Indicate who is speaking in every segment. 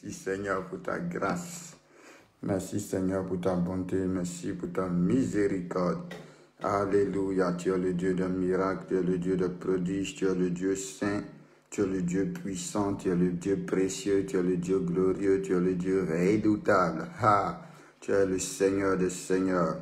Speaker 1: Merci Seigneur pour ta grâce. Merci Seigneur pour ta bonté. Merci pour ta miséricorde. Alléluia. Tu es le Dieu de miracles, tu es le Dieu de prodiges, tu es le Dieu saint, tu es le Dieu puissant, tu es le Dieu précieux, tu es le Dieu glorieux, tu es le Dieu redoutable. Tu es le Seigneur des seigneurs.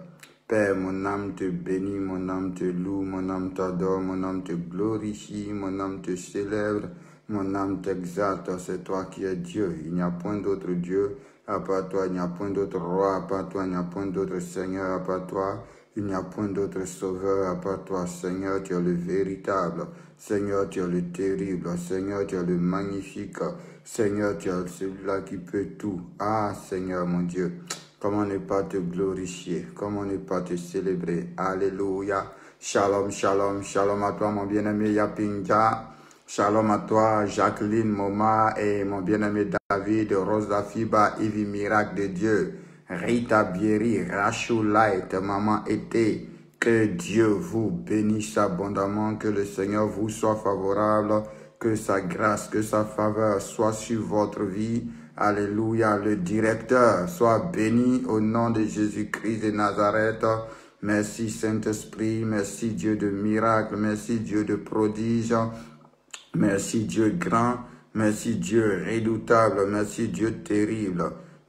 Speaker 1: Père, mon âme te bénit, mon âme te loue, mon âme t'adore, mon âme te glorifie, mon âme te célèbre, mon âme t'exalte. C'est toi qui es Dieu. Il n'y a point d'autre Dieu à part toi, il n'y a point d'autre roi à part toi, il n'y a point d'autre Seigneur à part toi. Il n'y a point d'autre sauveur à part toi. Seigneur, tu es le véritable. Seigneur, tu es le terrible. Seigneur, tu es le magnifique. Seigneur, tu es celui-là qui peut tout. Ah, Seigneur, mon Dieu. Comment ne pas te glorifier? Comment ne pas te célébrer? Alléluia. Shalom, shalom, shalom à toi, mon bien-aimé Yapinja. Shalom à toi, Jacqueline, Moma et mon bien-aimé David, Rosa Fiba, Ivy Miracle de Dieu. Rita Bieri, Rachel Light, Maman Été, que Dieu vous bénisse abondamment, que le Seigneur vous soit favorable, que sa grâce, que sa faveur soit sur votre vie. Alléluia, le directeur soit béni au nom de Jésus-Christ de Nazareth. Merci Saint-Esprit, merci Dieu de miracles, merci Dieu de prodiges, merci Dieu grand, merci Dieu redoutable, merci Dieu terrible.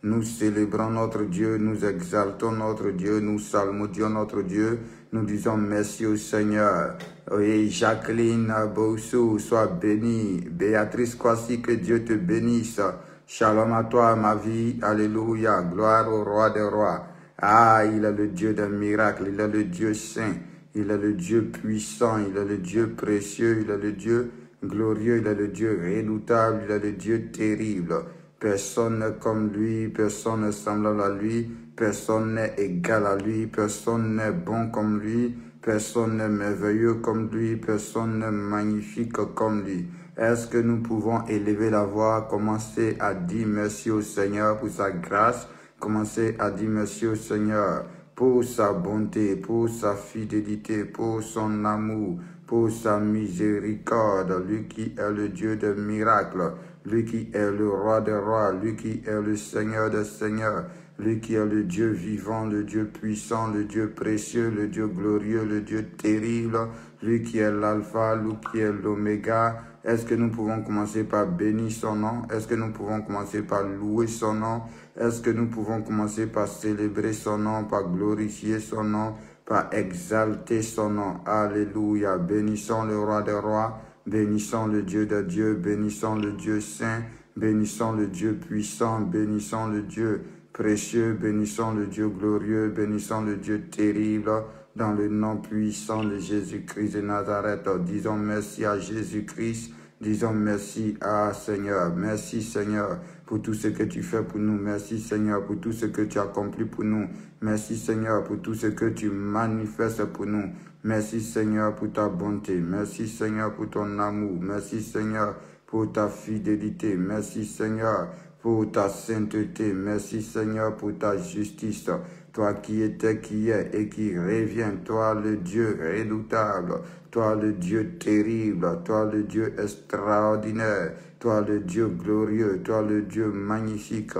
Speaker 1: Nous célébrons notre Dieu, nous exaltons notre Dieu, nous salmodions notre Dieu, nous disons merci au Seigneur. Et Jacqueline Boussou, sois bénie. Béatrice Kwasi, que Dieu te bénisse. Shalom à toi, ma vie. Alléluia. Gloire au roi des rois. Ah, il est le Dieu des miracles, il est le Dieu saint, il est le Dieu puissant, il est le Dieu précieux, il est le Dieu glorieux, il est le Dieu redoutable, il est le Dieu terrible. Personne n'est comme lui, personne n'est semblable à lui, personne n'est égal à lui, personne n'est bon comme lui, personne n'est merveilleux comme lui, personne n'est magnifique comme lui. Est-ce que nous pouvons élever la voix, commencer à dire merci au Seigneur pour sa grâce, commencer à dire merci au Seigneur pour sa bonté, pour sa fidélité, pour son amour, pour sa miséricorde, lui qui est le Dieu des miracles, lui qui est le roi des rois, lui qui est le Seigneur des seigneurs, lui qui est le Dieu vivant, le Dieu puissant, le Dieu précieux, le Dieu glorieux, le Dieu terrible, lui qui est l'alpha, lui qui est l'oméga. Est-ce que nous pouvons commencer par bénir son nom? Est-ce que nous pouvons commencer par louer son nom? Est-ce que nous pouvons commencer par célébrer son nom, par glorifier son nom, par exalter son nom? Alléluia. Bénissons le roi des rois, bénissons le Dieu de Dieu, bénissons le Dieu saint, bénissons le Dieu puissant, bénissons le Dieu précieux, bénissons le Dieu glorieux, bénissons le Dieu terrible. Dans le nom puissant de Jésus-Christ de Nazareth, disons merci à Jésus-Christ, disons merci à Seigneur. Merci Seigneur pour tout ce que tu fais pour nous. Merci Seigneur pour tout ce que tu as accompli pour nous. Merci Seigneur pour tout ce que tu manifestes pour nous. Merci Seigneur pour ta bonté. Merci Seigneur pour ton amour. Merci Seigneur pour ta fidélité. Merci Seigneur pour ta sainteté. Merci Seigneur pour ta justice. Toi qui étais, qui est et qui revient, toi le Dieu redoutable, toi le Dieu terrible, toi le Dieu extraordinaire, toi le Dieu glorieux, toi le Dieu magnifique.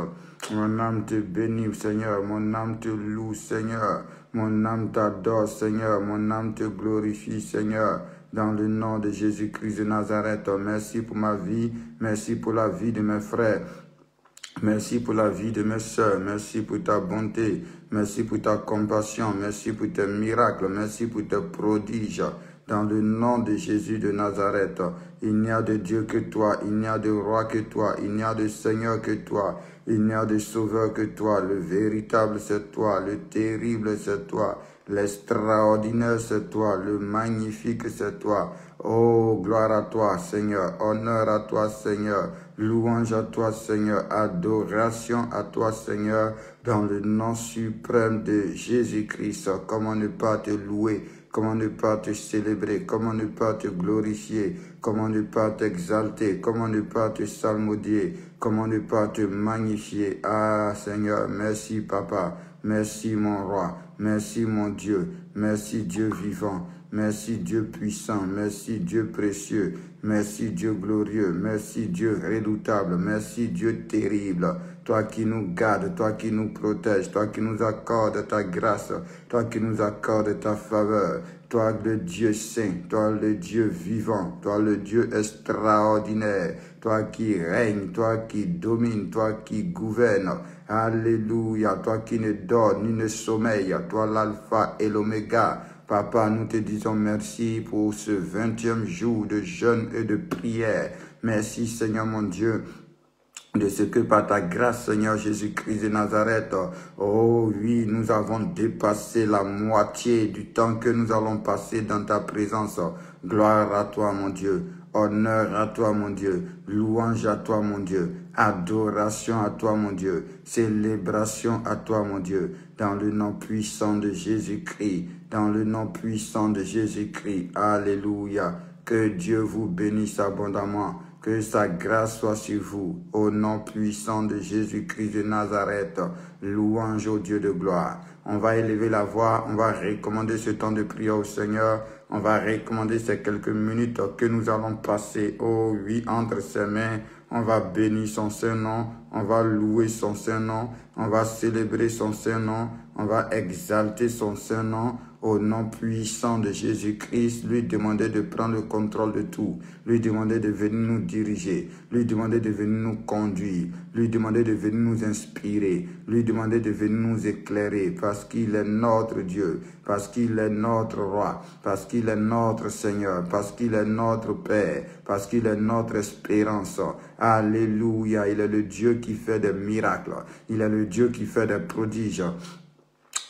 Speaker 1: Mon âme te bénit, Seigneur, mon âme te loue, Seigneur, mon âme t'adore, Seigneur, mon âme te glorifie, Seigneur. Dans le nom de Jésus-Christ de Nazareth, merci pour ma vie, merci pour la vie de mes frères. Merci pour la vie de mes sœurs, merci pour ta bonté, merci pour ta compassion, merci pour tes miracles, merci pour tes prodiges. Dans le nom de Jésus de Nazareth, il n'y a de Dieu que toi, il n'y a de roi que toi, il n'y a de Seigneur que toi, il n'y a de sauveur que toi. Le véritable c'est toi, le terrible c'est toi, l'extraordinaire c'est toi, le magnifique c'est toi. Oh, gloire à toi Seigneur, honneur à toi Seigneur. Louange à toi, Seigneur. Adoration à toi, Seigneur. Dans le nom suprême de Jésus-Christ. Comment ne pas te louer? Comment ne pas te célébrer? Comment ne pas te glorifier? Comment ne pas t'exalter? Comment ne pas te salmodier? Comment ne pas te magnifier? Ah, Seigneur, merci, Papa. Merci, mon roi. Merci, mon Dieu. Merci, Dieu vivant. Merci Dieu puissant, merci Dieu précieux, Merci Dieu glorieux, merci Dieu redoutable, merci Dieu terrible. Toi qui nous gardes, toi qui nous protèges, toi qui nous accordes ta grâce, toi qui nous accordes ta faveur, toi le Dieu saint, toi le Dieu vivant, toi le Dieu extraordinaire, toi qui règnes, toi qui domines, toi qui gouvernes. Alléluia, toi qui ne dors ni ne sommeille, toi l'alpha et l'oméga. Papa, nous te disons merci pour ce 20e jour de jeûne et de prière. Merci Seigneur mon Dieu, de ce que par ta grâce, Seigneur Jésus-Christ de Nazareth, oh oui, nous avons dépassé la moitié du temps que nous allons passer dans ta présence. Gloire à toi, mon Dieu. Honneur à toi, mon Dieu. Louange à toi, mon Dieu. Adoration à toi, mon Dieu. Célébration à toi, mon Dieu. Dans le nom puissant de Jésus-Christ. Dans le nom puissant de Jésus-Christ. Alléluia. Que Dieu vous bénisse abondamment. Que sa grâce soit sur vous, au nom puissant de Jésus-Christ de Nazareth. Louange au Dieu de gloire. On va élever la voix, on va recommander ce temps de prière au Seigneur. On va recommander ces quelques minutes que nous allons passer, oh oui, entre ses mains. On va bénir son Saint-Nom, on va louer son Saint-Nom, on va célébrer son Saint-Nom, on va exalter son Saint-Nom. Au nom puissant de Jésus-Christ, lui demander de prendre le contrôle de tout, lui demander de venir nous diriger, lui demander de venir nous conduire, lui demander de venir nous inspirer, lui demander de venir nous éclairer, parce qu'il est notre Dieu, parce qu'il est notre Roi, parce qu'il est notre Seigneur, parce qu'il est notre Père, parce qu'il est notre espérance. Alléluia, il est le Dieu qui fait des miracles, il est le Dieu qui fait des prodiges.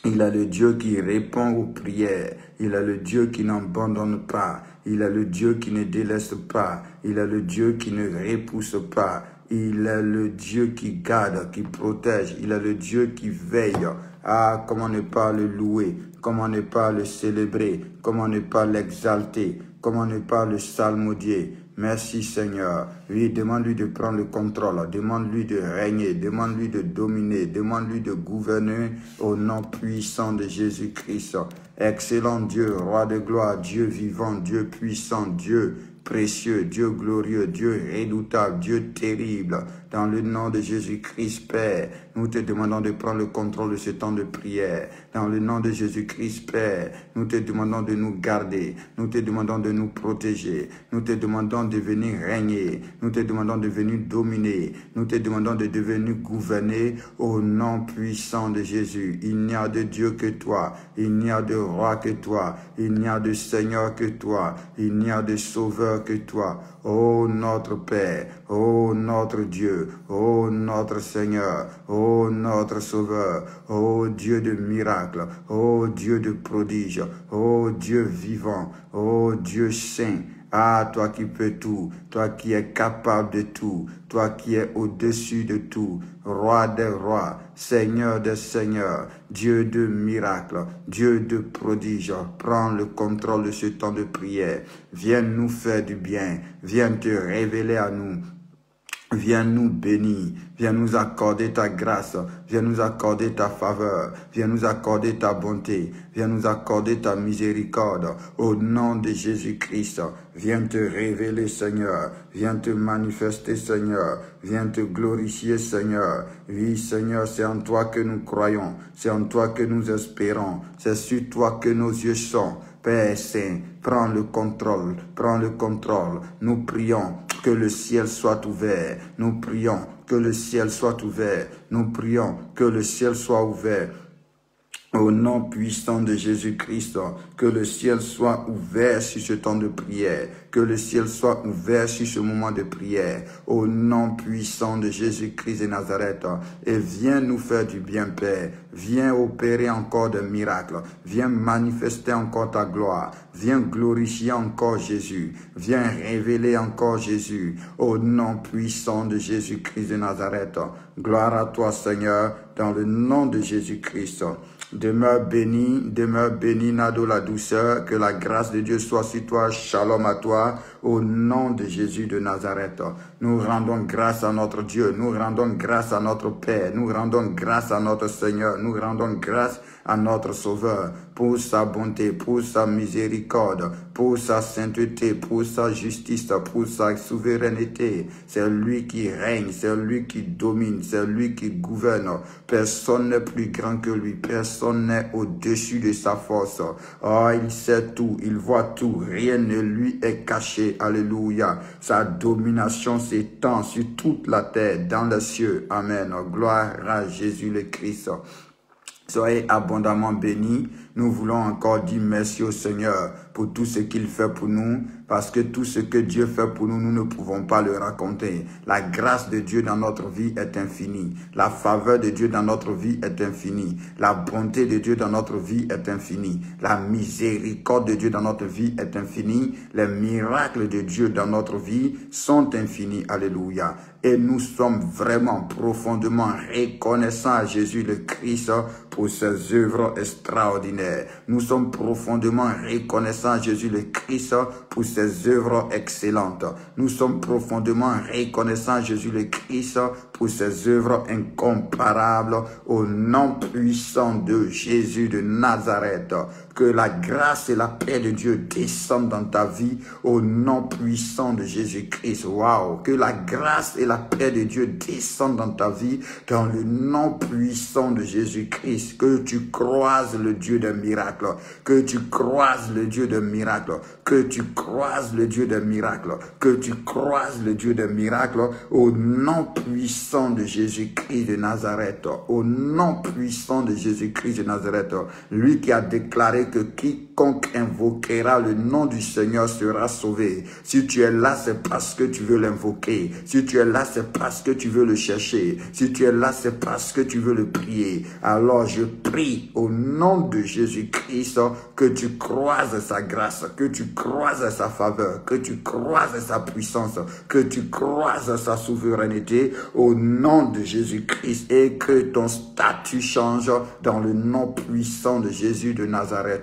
Speaker 1: Il est le Dieu qui répond aux prières. Il est le Dieu qui n'abandonne pas. Il est le Dieu qui ne délaisse pas. Il est le Dieu qui ne repousse pas. Il est le Dieu qui garde, qui protège. Il est le Dieu qui veille. Ah, comment ne pas le louer? Comment ne pas le célébrer? Comment ne pas l'exalter? Comment ne pas le psalmodier? Merci Seigneur. Oui, demande-lui de prendre le contrôle. Demande-lui de régner. Demande-lui de dominer. Demande-lui de gouverner au nom puissant de Jésus-Christ. Excellent Dieu, Roi de gloire, Dieu vivant, Dieu puissant, Dieu précieux, Dieu glorieux, Dieu redoutable, Dieu terrible. Dans le nom de Jésus-Christ, Père, nous te demandons de prendre le contrôle de ce temps de prière. Dans le nom de Jésus-Christ, Père, nous te demandons de nous garder. Nous te demandons de nous protéger. Nous te demandons de venir régner. Nous te demandons de venir dominer. Nous te demandons de devenir gouverner au nom puissant de Jésus. Il n'y a de Dieu que toi. Il n'y a de roi que toi. Il n'y a de Seigneur que toi. Il n'y a de sauveur que toi. Ô notre Père, ô notre Dieu, ô notre Seigneur, ô notre Sauveur, ô Dieu de miracles, ô Dieu de prodiges, ô Dieu vivant, ô Dieu saint. Ah, toi qui peux tout, toi qui es capable de tout, toi qui es au-dessus de tout, Roi des rois, Seigneur des seigneurs, Dieu de miracles, Dieu de prodiges, prends le contrôle de ce temps de prière. Viens nous faire du bien, viens te révéler à nous. Viens nous bénir, viens nous accorder ta grâce, viens nous accorder ta faveur, viens nous accorder ta bonté, viens nous accorder ta miséricorde. Au nom de Jésus-Christ, viens te révéler Seigneur, viens te manifester Seigneur, viens te glorifier Seigneur. Oui Seigneur, c'est en toi que nous croyons, c'est en toi que nous espérons, c'est sur toi que nos yeux sont. Père Saint, prends le contrôle, prends le contrôle. Nous prions que le ciel soit ouvert. Nous prions que le ciel soit ouvert. Nous prions que le ciel soit ouvert. Au nom puissant de Jésus-Christ, que le ciel soit ouvert sur ce temps de prière, que le ciel soit ouvert sur ce moment de prière, au nom puissant de Jésus-Christ de Nazareth. Et viens nous faire du bien, Père. Viens opérer encore des miracles. Viens manifester encore ta gloire. Viens glorifier encore Jésus. Viens révéler encore Jésus, au nom puissant de Jésus-Christ de Nazareth. Gloire à toi, Seigneur, dans le nom de Jésus-Christ. Demeure béni, Nado la douceur, que la grâce de Dieu soit sur toi, shalom à toi, au nom de Jésus de Nazareth. Nous rendons grâce à notre Dieu, nous rendons grâce à notre Père, nous rendons grâce à notre Seigneur, nous rendons grâce à notre Sauveur pour sa bonté, pour sa miséricorde, pour sa sainteté, pour sa justice, pour sa souveraineté. C'est lui qui règne, c'est lui qui domine, c'est lui qui gouverne. Personne n'est plus grand que lui, personne n'est au-dessus de sa force. Oh, il sait tout, il voit tout, rien ne lui est caché. Alléluia. Sa domination s'étend sur toute la terre, dans les cieux. Amen. Gloire à Jésus le Christ. Soyez abondamment bénis. Nous voulons encore dire merci au Seigneur pour tout ce qu'il fait pour nous, parce que tout ce que Dieu fait pour nous, nous ne pouvons pas le raconter. La grâce de Dieu dans notre vie est infinie. La faveur de Dieu dans notre vie est infinie. La bonté de Dieu dans notre vie est infinie. La miséricorde de Dieu dans notre vie est infinie. Les miracles de Dieu dans notre vie sont infinis. Alléluia. Et nous sommes vraiment profondément reconnaissants à Jésus le Christ pour ses œuvres extraordinaires. Nous sommes profondément reconnaissants à Jésus le Christ pour ses œuvres excellentes. Nous sommes profondément reconnaissants à Jésus le Christ pour ses œuvres incomparables au nom puissant de Jésus de Nazareth. Que la grâce et la paix de Dieu descendent dans ta vie au nom puissant de Jésus-Christ. Waouh! Que la grâce et la paix de Dieu descendent dans ta vie dans le nom puissant de Jésus-Christ. Que tu croises le Dieu des miracles. Que tu croises le Dieu des miracles. Que tu croises le Dieu des miracles. Que tu croises le Dieu des miracles au nom puissant de Jésus-Christ de Nazareth. Au nom puissant de Jésus-Christ de Nazareth. Lui qui a déclaré que quiconque invoquera le nom du Seigneur sera sauvé. Si tu es là, c'est parce que tu veux l'invoquer. Si tu es là, c'est parce que tu veux le chercher. Si tu es là, c'est parce que tu veux le prier. Alors je prie au nom de Jésus-Christ que tu croises sa grâce, que tu croises sa faveur, que tu croises sa puissance, que tu croises sa souveraineté au nom de Jésus-Christ et que ton statut change dans le nom puissant de Jésus de Nazareth.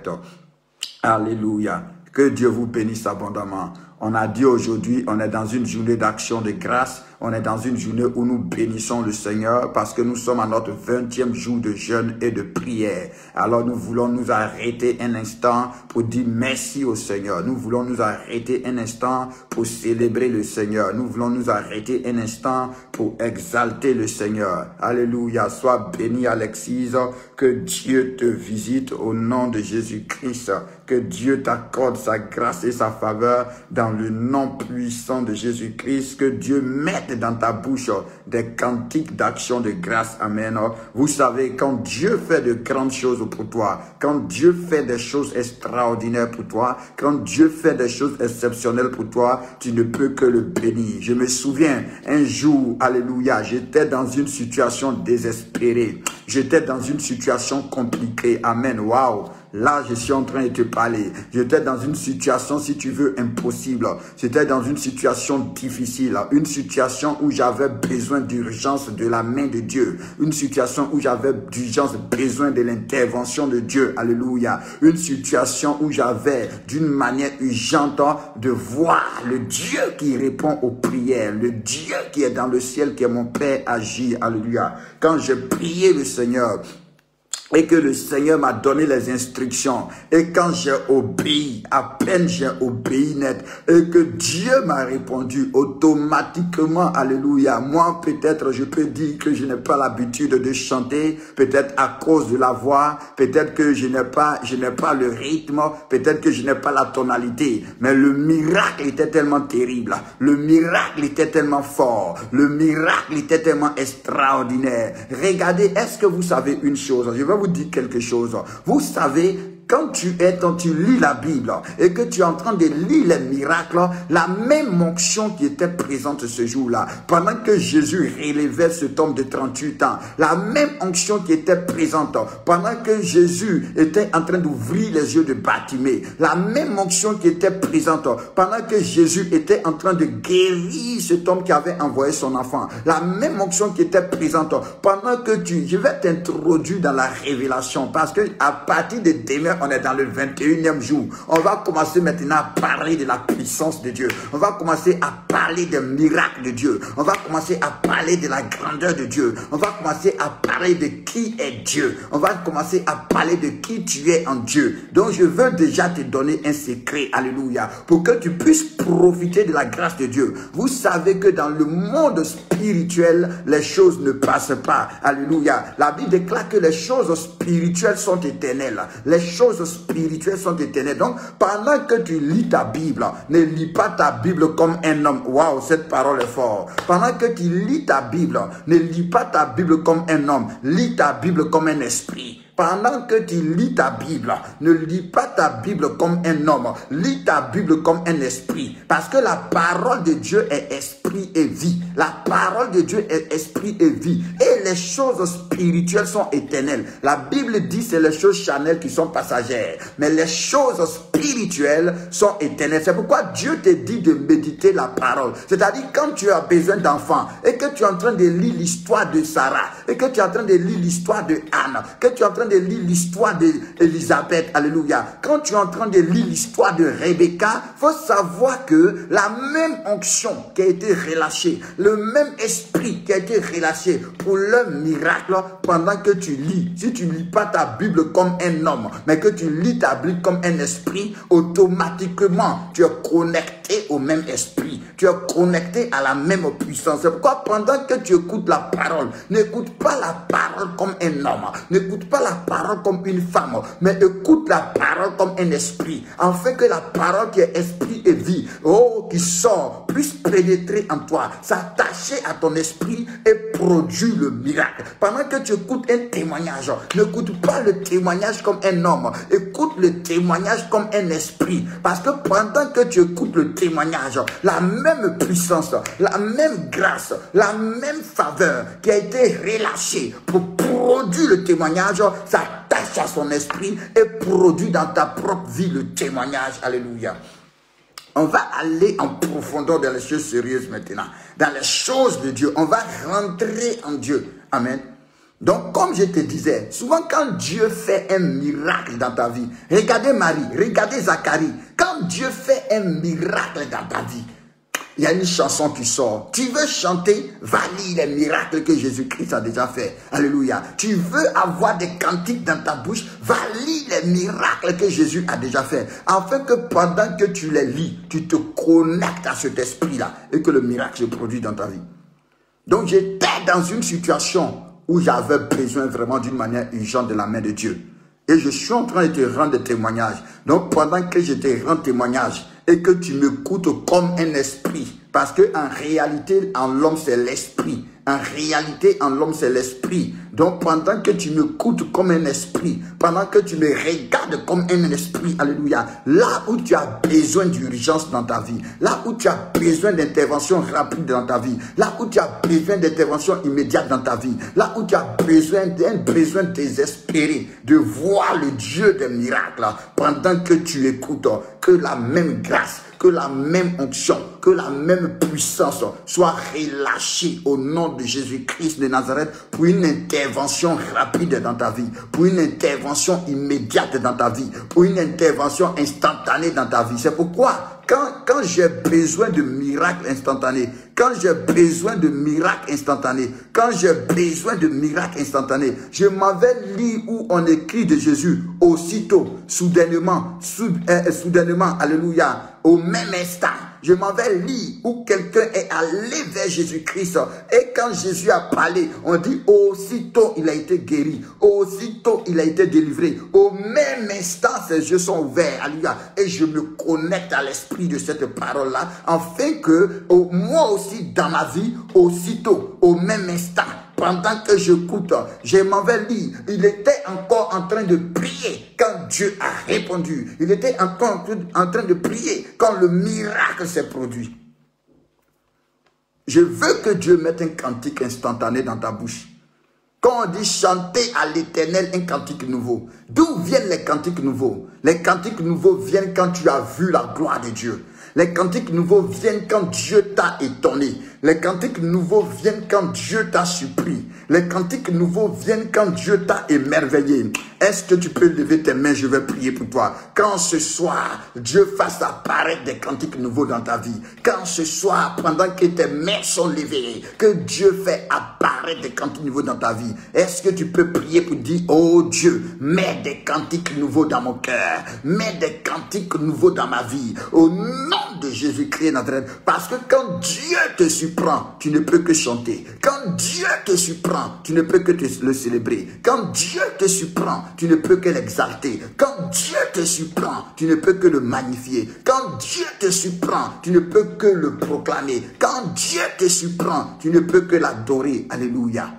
Speaker 1: Alléluia. Que Dieu vous bénisse abondamment. On a dit aujourd'hui, on est dans une journée d'action de grâce. On est dans une journée où nous bénissons le Seigneur parce que nous sommes à notre 20e jour de jeûne et de prière. Alors nous voulons nous arrêter un instant pour dire merci au Seigneur. Nous voulons nous arrêter un instant pour célébrer le Seigneur. Nous voulons nous arrêter un instant pour exalter le Seigneur. Alléluia. Sois béni, Alexis. Que Dieu te visite au nom de Jésus-Christ. Que Dieu t'accorde sa grâce et sa faveur dans le nom puissant de Jésus-Christ. Que Dieu mette dans ta bouche des cantiques d'action de grâce. Amen. Vous savez, quand Dieu fait de grandes choses pour toi, quand Dieu fait des choses extraordinaires pour toi, quand Dieu fait des choses exceptionnelles pour toi, tu ne peux que le bénir. Je me souviens, un jour, alléluia, j'étais dans une situation désespérée. J'étais dans une situation compliquée. Amen. Waouh. Là, je suis en train de te parler. J'étais dans une situation, si tu veux, impossible. J'étais dans une situation difficile. Une situation où j'avais besoin d'urgence de la main de Dieu. Une situation où j'avais d'urgence besoin de l'intervention de Dieu. Alléluia. Une situation où j'avais, d'une manière urgente, de voir le Dieu qui répond aux prières. Le Dieu qui est dans le ciel, qui est mon Père, agir. Alléluia. Quand j'ai prié le Seigneur, et que le Seigneur m'a donné les instructions. Et quand j'ai obéi, à peine j'ai obéi net, et que Dieu m'a répondu automatiquement, alléluia. Moi, peut-être, je peux dire que je n'ai pas l'habitude de chanter, peut-être à cause de la voix, peut-être que je n'ai pas le rythme, peut-être que je n'ai pas la tonalité. Mais le miracle était tellement terrible. Le miracle était tellement fort. Le miracle était tellement extraordinaire. Regardez, est-ce que vous savez une chose? Je vais vous dire quelque chose. Vous savez, quand tu lis la Bible et que tu es en train de lire les miracles, la même onction qui était présente ce jour-là, pendant que Jésus relevait cet homme de 38 ans, la même onction qui était présente pendant que Jésus était en train d'ouvrir les yeux de Bartimée, la même onction qui était présente pendant que Jésus était en train de guérir cet homme qui avait envoyé son enfant, la même onction qui était présente pendant que je vais t'introduire dans la révélation, parce que à partir de demain on est dans le 21e jour. On va commencer maintenant à parler de la puissance de Dieu. On va commencer à parler des miracles de Dieu. On va commencer à parler de la grandeur de Dieu. On va commencer à parler de qui est Dieu. On va commencer à parler de qui tu es en Dieu. Donc je veux déjà te donner un secret, alléluia, pour que tu puisses profiter de la grâce de Dieu. Vous savez que dans le monde spirituel, les choses ne passent pas, alléluia. La Bible déclare que les choses spirituelles sont éternelles. Les choses spirituelles sont éternelles. Donc, pendant que tu lis ta Bible, ne lis pas ta Bible comme un homme. Waouh, cette parole est forte. Pendant que tu lis ta Bible, ne lis pas ta Bible comme un homme. Lis ta Bible comme un esprit. Pendant que tu lis ta Bible, ne lis pas ta Bible comme un homme. Lis ta Bible comme un esprit. Parce que la parole de Dieu est esprit et vie. La parole de Dieu est esprit et vie. Et les choses spirituelles sont éternelles. La Bible dit que c'est les choses charnelles qui sont passagères. Mais les choses spirituelles sont éternelles. C'est pourquoi Dieu te dit de méditer la parole. C'est-à-dire quand tu as besoin d'enfants et que tu es en train de lire l'histoire de Sarah et que tu es en train de lire l'histoire de Anne, que tu es en train de lire l'histoire d'Élisabeth, alléluia. Quand tu es en train de lire l'histoire de Rebecca, il faut savoir que la même onction qui a été relâchée, le même esprit qui a été relâché pour leur miracle pendant que tu lis. Si tu ne lis pas ta Bible comme un homme, mais que tu lis ta Bible comme un esprit, automatiquement, tu es connecté au même esprit. Tu es connecté à la même puissance. C'est pourquoi pendant que tu écoutes la parole, n'écoute pas la parole comme un homme. N'écoute pas la parole comme une femme, mais écoute la parole comme un esprit, afin que la parole qui est esprit et vie, qui sort, puisse pénétrer en toi, s'attacher à ton esprit et produire le miracle. Pendant que tu écoutes un témoignage, n'écoute pas le témoignage comme un homme, écoute le témoignage comme un esprit, parce que pendant que tu écoutes le témoignage, la même puissance, la même grâce, la même faveur qui a été relâchée pour produire le témoignage, s'attache à son esprit et produit dans ta propre vie le témoignage. Alléluia. On va aller en profondeur dans les choses sérieuses maintenant. Dans les choses de Dieu. On va rentrer en Dieu. Amen. Donc, comme je te disais, souvent quand Dieu fait un miracle dans ta vie, regardez Marie, regardez Zacharie, quand Dieu fait un miracle dans ta vie, il y a une chanson qui sort. Tu veux chanter, va lire les miracles que Jésus-Christ a déjà fait. Alléluia. Tu veux avoir des cantiques dans ta bouche, va lire les miracles que Jésus a déjà fait. Afin que pendant que tu les lis, tu te connectes à cet esprit-là et que le miracle se produise dans ta vie. Donc j'étais dans une situation où j'avais besoin vraiment d'une manière urgente de la main de Dieu. Et je suis en train de te rendre des témoignages. Donc pendant que je te rends témoignage, et que tu m'écoutes comme un esprit. Parce que en réalité, en l'homme, c'est l'esprit. En réalité, en l'homme, c'est l'esprit. Donc, pendant que tu m'écoutes comme un esprit, pendant que tu me regardes comme un esprit, alléluia, là où tu as besoin d'urgence dans ta vie, là où tu as besoin d'intervention rapide dans ta vie, là où tu as besoin d'intervention immédiate dans ta vie, là où tu as besoin d'un besoin désespéré de voir le Dieu des miracles, pendant que tu écoutes, que la même grâce, que la même onction, que la même puissance soit relâchée au nom de Jésus-Christ de Nazareth pour une intervention rapide dans ta vie, pour une intervention immédiate dans ta vie, pour une intervention instantanée dans ta vie. C'est pourquoi quand j'ai besoin de miracles instantanés, quand j'ai besoin de miracles instantanés, quand j'ai besoin de miracles instantanés, je m'en vais lire où on écrit de Jésus aussitôt, soudainement, alléluia, au même instant. Je m'en vais lire où quelqu'un est allé vers Jésus-Christ. Et quand Jésus a parlé, on dit aussitôt il a été guéri. Aussitôt il a été délivré. Au même instant, ses yeux sont ouverts. Alléluia. Et je me connecte à l'esprit de cette parole-là. Afin que moi aussi dans ma vie, aussitôt, au même instant, pendant que j'écoute, je m'en vais lire. Il était encore en train de prier quand Dieu a répondu. Il était encore en train de prier quand le miracle s'est produit. Je veux que Dieu mette un cantique instantané dans ta bouche. Quand on dit chanter à l'Éternel un cantique nouveau, d'où viennent les cantiques nouveaux? Les cantiques nouveaux viennent quand tu as vu la gloire de Dieu. Les cantiques nouveaux viennent quand Dieu t'a étonné. Les cantiques nouveaux viennent quand Dieu t'a surpris. Les cantiques nouveaux viennent quand Dieu t'a émerveillé. Est-ce que tu peux lever tes mains? Je vais prier pour toi. Quand ce soir, Dieu fasse apparaître des cantiques nouveaux dans ta vie. Quand ce soir, pendant que tes mains sont levées, que Dieu fait apparaître des cantiques nouveaux dans ta vie. Est-ce que tu peux prier pour dire, oh Dieu, mets des cantiques nouveaux dans mon cœur. Mets des cantiques nouveaux dans ma vie. Au nom de Jésus-Christ Nazareth. Parce que quand Dieu te surprend, tu ne peux que chanter. Quand Dieu te surprend, tu ne peux que le célébrer. Quand Dieu te surprend, tu ne peux que l'exalter. Quand Dieu te surprend, tu ne peux que le magnifier. Quand Dieu te surprend, tu ne peux que le proclamer. Quand Dieu te surprend, tu ne peux que l'adorer. Alléluia.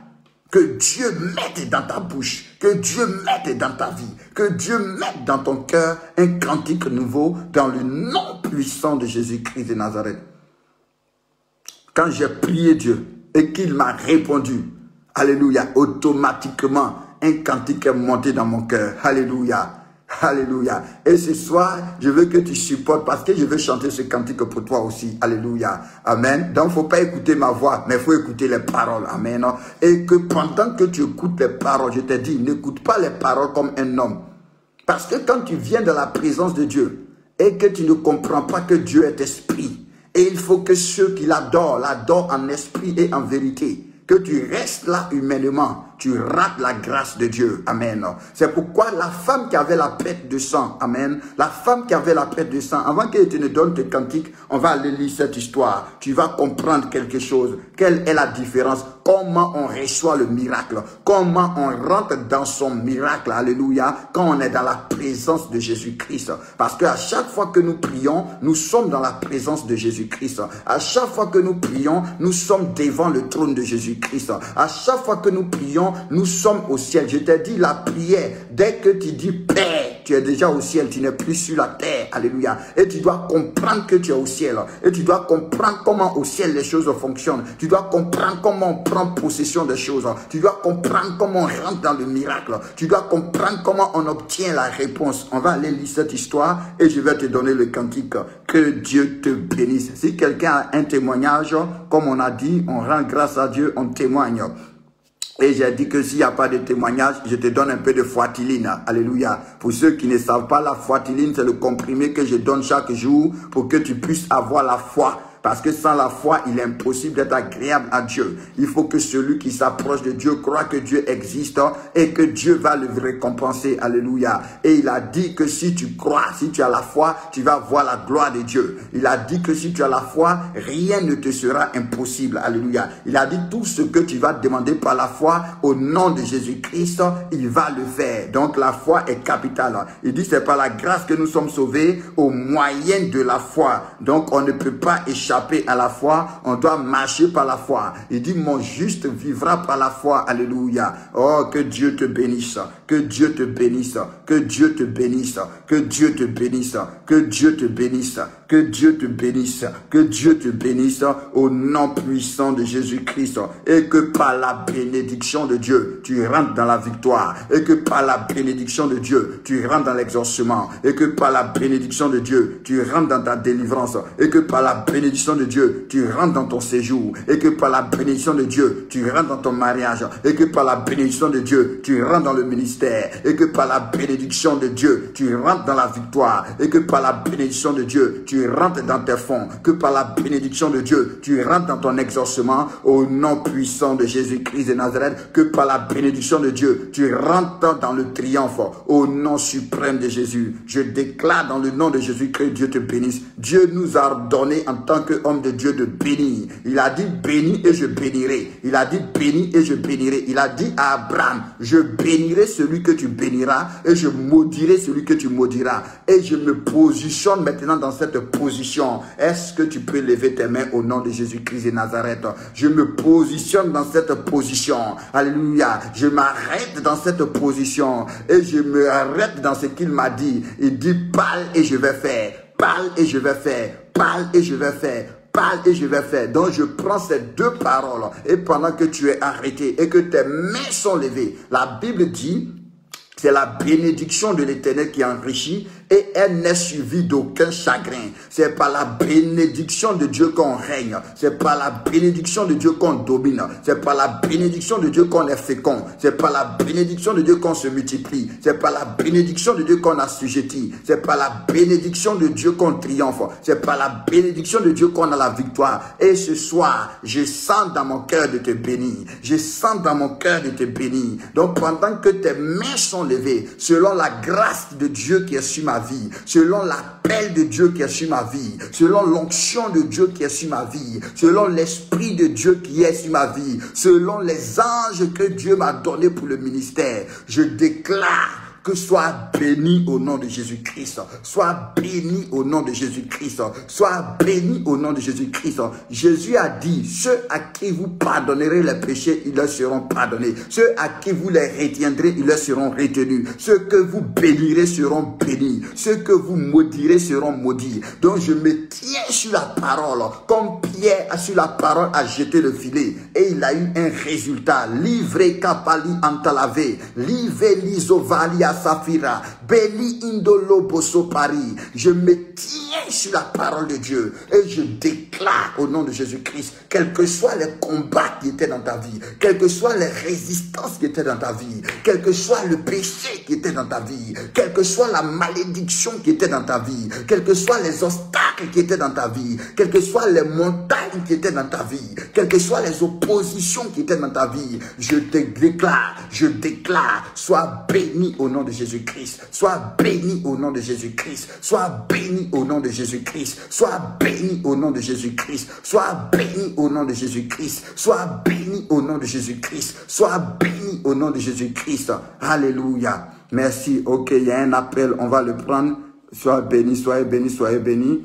Speaker 1: Que Dieu mette dans ta bouche, que Dieu mette dans ta vie, que Dieu mette dans ton cœur un cantique nouveau dans le nom puissant de Jésus-Christ de Nazareth. Quand j'ai prié Dieu et qu'il m'a répondu, alléluia, automatiquement, un cantique est monté dans mon cœur. Alléluia. Alléluia. Et ce soir, je veux que tu supportes parce que je veux chanter ce cantique pour toi aussi. Alléluia. Amen. Donc, il ne faut pas écouter ma voix, mais il faut écouter les paroles. Amen. Et que pendant que tu écoutes les paroles, je te dis, n'écoute pas les paroles comme un homme. Parce que quand tu viens dans la présence de Dieu et que tu ne comprends pas que Dieu est esprit, et il faut que ceux qui l'adorent en esprit et en vérité, que tu restes là humainement, tu rates la grâce de Dieu. Amen. C'est pourquoi la femme qui avait la perte de sang, amen, la femme qui avait la perte de sang, avant qu'elle te ne donne tes cantiques, on va aller lire cette histoire. Tu vas comprendre quelque chose. Quelle est la différence? Comment on reçoit le miracle? Comment on rentre dans son miracle? Alléluia. Quand on est dans la présence de Jésus-Christ. Parce qu'à chaque fois que nous prions, nous sommes dans la présence de Jésus-Christ. À chaque fois que nous prions, nous sommes devant le trône de Jésus-Christ. À chaque fois que nous prions, nous sommes au ciel. Je t'ai dit la prière, dès que tu dis Père, tu es déjà au ciel, tu n'es plus sur la terre. Alléluia. Et tu dois comprendre que tu es au ciel. Et tu dois comprendre comment au ciel les choses fonctionnent. Tu dois comprendre comment on prend possession des choses. Tu dois comprendre comment on rentre dans le miracle. Tu dois comprendre comment on obtient la réponse. On va aller lire cette histoire et je vais te donner le cantique. Que Dieu te bénisse. Si quelqu'un a un témoignage, comme on a dit, on rend grâce à Dieu, on témoigne. Et j'ai dit que s'il n'y a pas de témoignage, je te donne un peu de foitiline. Alléluia. Pour ceux qui ne savent pas, la foitiline, c'est le comprimé que je donne chaque jour pour que tu puisses avoir la foi. Parce que sans la foi, il est impossible d'être agréable à Dieu. Il faut que celui qui s'approche de Dieu croit que Dieu existe et que Dieu va le récompenser. Alléluia. Et il a dit que si tu crois, si tu as la foi, tu vas voir la gloire de Dieu. Il a dit que si tu as la foi, rien ne te sera impossible. Alléluia. Il a dit tout ce que tu vas demander par la foi au nom de Jésus-Christ, il va le faire. Donc la foi est capitale. Il dit c'est par la grâce que nous sommes sauvés au moyen de la foi. Donc on ne peut pas échapper à la foi, on doit marcher par la foi. Il dit mon juste vivra par la foi. Alléluia. Oh, que Dieu te bénisse, que Dieu te bénisse, que Dieu te bénisse, que Dieu te bénisse, que Dieu te bénisse, que Dieu te bénisse, que Dieu te bénisse au nom puissant de Jésus-Christ. Et que par la bénédiction de Dieu, tu rentres dans la victoire. Et que par la bénédiction de Dieu, tu rentres dans l'exaucement. Et que par la bénédiction de Dieu, tu rentres dans ta délivrance. Et que par la bénédiction de Dieu, tu rentres dans ton séjour. Et que par la bénédiction de Dieu, tu rentres dans ton mariage. Et que par la bénédiction de Dieu, tu rentres dans le ministère. Et que par la bénédiction de Dieu, tu rentres dans la victoire. Et que par la bénédiction de Dieu, tu rentres dans tes fonds. Que par la bénédiction de Dieu, tu rentres dans ton exaucement au nom puissant de Jésus-Christ de Nazareth. Que par la bénédiction de Dieu, tu rentres dans le triomphe au nom suprême de Jésus. Je déclare dans le nom de Jésus que Dieu te bénisse. Dieu nous a ordonné en tant qu'homme de Dieu de bénir. Il a dit bénis et je bénirai. Il a dit bénis et je bénirai. Il a dit à Abraham, je bénirai celui que tu béniras et je maudirai celui que tu maudiras. Et je me positionne maintenant dans cette position. Est-ce que tu peux lever tes mains au nom de Jésus-Christ de Nazareth? Je me positionne dans cette position. Alléluia. Je m'arrête dans cette position et je me arrête dans ce qu'il m'a dit. Il dit parle et je vais faire. Parle et je vais faire. Parle et je vais faire. Parle et je vais faire. Donc je prends ces deux paroles et pendant que tu es arrêté et que tes mains sont levées, la Bible dit c'est la bénédiction de l'Éternel qui enrichit et elle n'est suivie d'aucun chagrin. C'est par la bénédiction de Dieu qu'on règne. C'est par la bénédiction de Dieu qu'on domine. C'est par la bénédiction de Dieu qu'on est fécond. C'est par la bénédiction de Dieu qu'on se multiplie. C'est par la bénédiction de Dieu qu'on assujettit. C'est par la bénédiction de Dieu qu'on triomphe. C'est par la bénédiction de Dieu qu'on a la victoire. Et ce soir, je sens dans mon cœur de te bénir. Je sens dans mon cœur de te bénir. Donc pendant que tes mains sont levées, selon la grâce de Dieu qui est sur ma vie, selon l'appel de Dieu qui est sur ma vie, selon l'onction de Dieu qui est sur ma vie, selon l'esprit de Dieu qui est sur ma vie, selon les anges que Dieu m'a donnés pour le ministère, je déclare que soit béni au nom de Jésus-Christ. Sois béni au nom de Jésus-Christ. Sois béni au nom de Jésus-Christ. Jésus a dit, ceux à qui vous pardonnerez les péchés, ils leur seront pardonnés. Ceux à qui vous les retiendrez, ils leur seront retenus. Ceux que vous bénirez seront bénis. Ceux que vous maudirez seront maudits. Donc je me tiens sur la parole. Comme Pierre sur la parole a jeté le filet. Et il a eu un résultat. Livré kapali antalave. Livré l'isovali Safira, Beli Indolo Bosso Paris. Je me tiens sur la parole de Dieu et je déclare au nom de Jésus-Christ, quels que soient les combats qui étaient dans ta vie, quelles que soient les résistances qui étaient dans ta vie, quel que soit le péché qui était dans ta vie, quelle que soit la malédiction qui était dans ta vie, quels que soient les obstacles qui étaient dans ta vie, quelles que soient les montagnes qui étaient dans ta vie, quelles que soient les oppositions qui étaient dans ta vie, je déclare, sois béni au nom de Jésus-Christ, sois béni au nom de Jésus-Christ, sois béni au nom de Jésus-Christ, sois béni au nom de Jésus-Christ, sois béni au nom de Jésus-Christ, sois béni au nom de Jésus-Christ, sois béni au nom de Jésus-Christ. Alléluia. Merci. Ok, il y a un appel, on va le prendre. Sois béni, soyez béni, soyez béni.